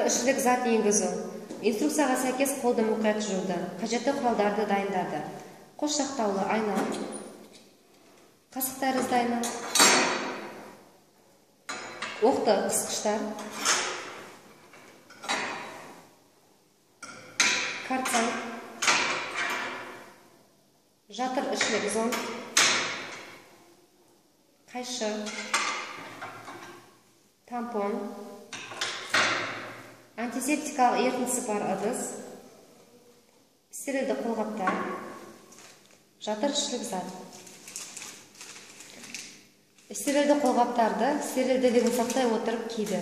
Ішілік зат енгізу. Инструкцияға сәйкес қолды мұқият жуды. Қажетті құралдарды дайындады. Қос жақтаулы айна, қасық тәрізді айна, оқты қысқыштар, карцан, жатыр ішілік зонт, қайшы, тампон, антисептикалық ерітіндісі бар ыдыс, стерильді қолғаптар, жатыр ішілік зат. Стерильді қолғаптарды стерильділігін сақтай отырып киді.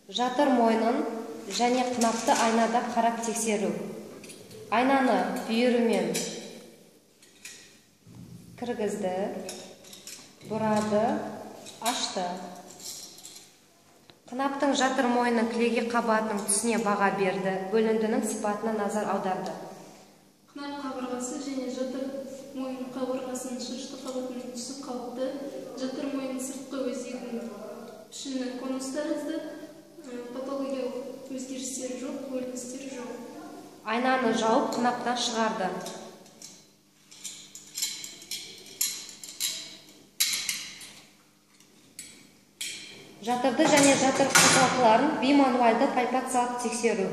Жатыр мойнын және қынапты айнада қарап тексеру. Айнаны бүйірімен кіргізді, бұрады, ашты. Қынаптың жатыр мойнын кілеге қабатының түсіне баға берді, бөліндінің сипатына назар аударды. Қынап қабырғасы және жатыр мойын қабырғасының шырышты қабатының түсі қалыпты, жатыр мойын сыртқы өзегінің пішіні конус тәрізді, патологиялық өзгерістер жоқ, бөліністер жоқ. Айнаны жауып қынаптан шығарды. Жатырды және жатыр қосалқыларын беймануальды пальпациялық тексеру.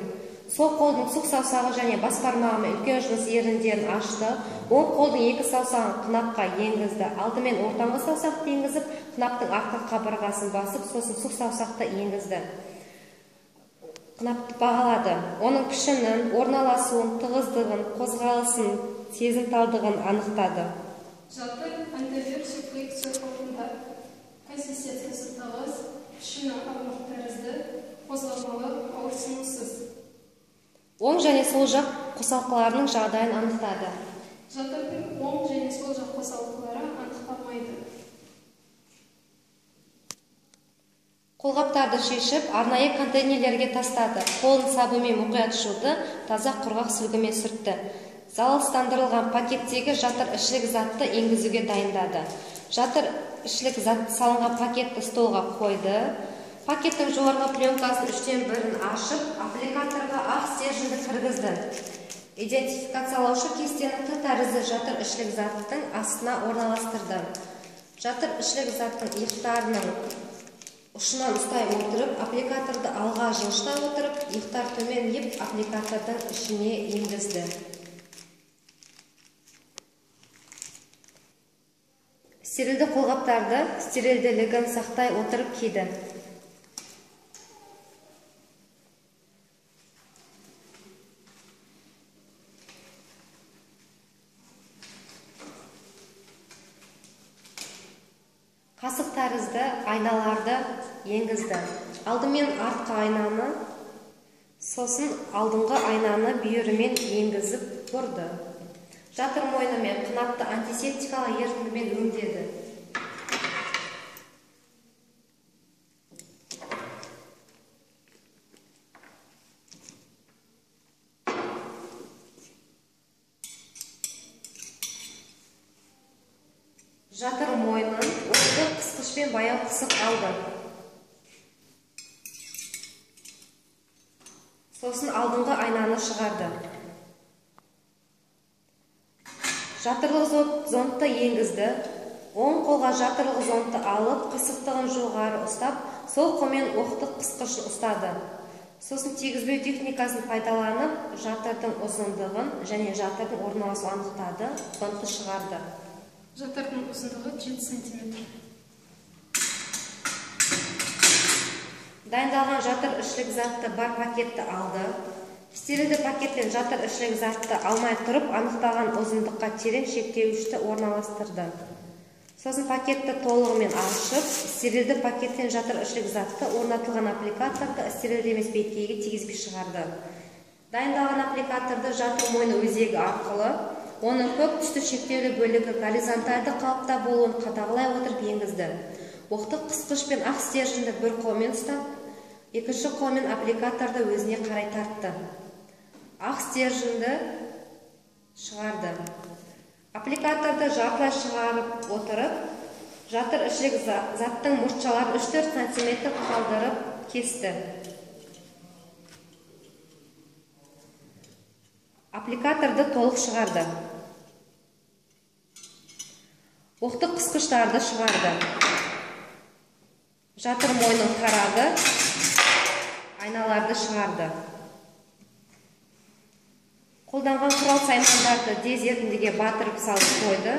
Сол қолдың сұқ саусағы және бас бармағымен үлкен жұмыс еріндерін ашты. Оң қолдың екі саусағын қынапқа енгізді. Алдымен ортаңғы саусақты енгізіп, қынаптың артқы қабырғасын басып, сосын сұқ саусақты енгізді. Қынапты бағалады. Оның пішінін, орналасуын, тығыздығын, қозғалысын, сезімталдығын анықтады. Жатыр антиверсия флексия қалпында. Консистенциясы тығыз, пішіні армақ тәрізді, қозғалмалы, ауырсынусыз. Оң және сол жақ қосалқыларының жағдайын анықтады. Жатырдың оң және сол жақ қосалқылары анықталмайды. Қолғаптарды шешіп, арнайы контейнерлерге тастады. Қолын сабымен мұқият жуды, таза құрғақ сүлгімен сүртті. Залалсыздандырылған пакеттегі жатыр ішілік затты енгізуге дайындады. Жатыр ішілік зат салынған пакетті столға қойды. Пакеттің жоғарғы пленкасын 3/1 ашып, аппликаторға ақ стерженді кіргізді. Идентификациялаушы кестені Т тәрізді жатыр ішілік заттың астына орналастырды. Жатыр ішілік заттың иықтарының ұшынан ұстай отырып, аппликаторды алға жылжыта отырып, иықтар төмен еп, аппликатордың ішіне енгізді. Стерильді қолғаптарды стерильділігін сақтай отырып киді. Қасық тәрізді айналарды енгізді. Алдымен артқы айнаны, сосын алдыңғы айнаны бүйірімен енгізіп бұрды. Жатыр мойнымен қынапты антисептикалық ерітіндімен өңдеді. Жатыр мойнын оқты қысқышпен баяу қысып алды. Сосын алдыңғы айнаны шығарды. Жатырлық зонтты енгізді. Оң қолға жатырлық зонтты алып, қисықтығын жоғары ұстап, сол қолмен оқты қысқышын ұстады. Сосын тегізбеу техникасын пайдаланып, жатырдың ұзындығын және жатырдың орналасуын анықтады, зонтты шығарды. Жатырдың ұзындығы 7 см. Дайындалған жатыр ішілік затты бар пакетті алды. Стерильді пакеттен жатыр ішілік затты алмай тұрып, анықталған ұзындыққа терең шектеуішті орналастырды. Сосын пакетті толығымен ашып, стерильді пакеттен жатыр ішілік затты орнатылған аппликаторды стерильді емес беткейге тигізбей шығарды. Дайындалған аппликаторды жатыр мойны өзегі арқылы, оның көк түсті шектеулі бөлігі горизонтальды қалыпта болуын қадағалай отырып енгізді. Оқты қысқыш пен ақ стерженді бір қолмен ұстап, екінші қолмен аппликаторды өзіне қарай тартты. Ақ стерженді шығарды. Аппликаторды жартылай шығарып отырып, жатыр ішілік заттың мұртшаларын 3-4 см қалдырып кесті. Аппликаторды толық шығарды. Оқтық қысқыштарды шығарды. Жатыр мойнын қарады, айналарды шығарды. Қолданған құрал саймандарды тез ерітіндіге батырып салып қойды.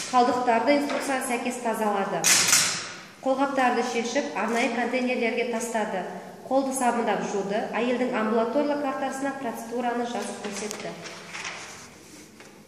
Қалдықтарды инструкцияға сәйкес тазалады. Қолғаптарды шешіп, арнайы контейнерлерге тастады. Қолды сабындап жуды. Әйелдің амбулаторлы картасына процедураны жазып көрсетті.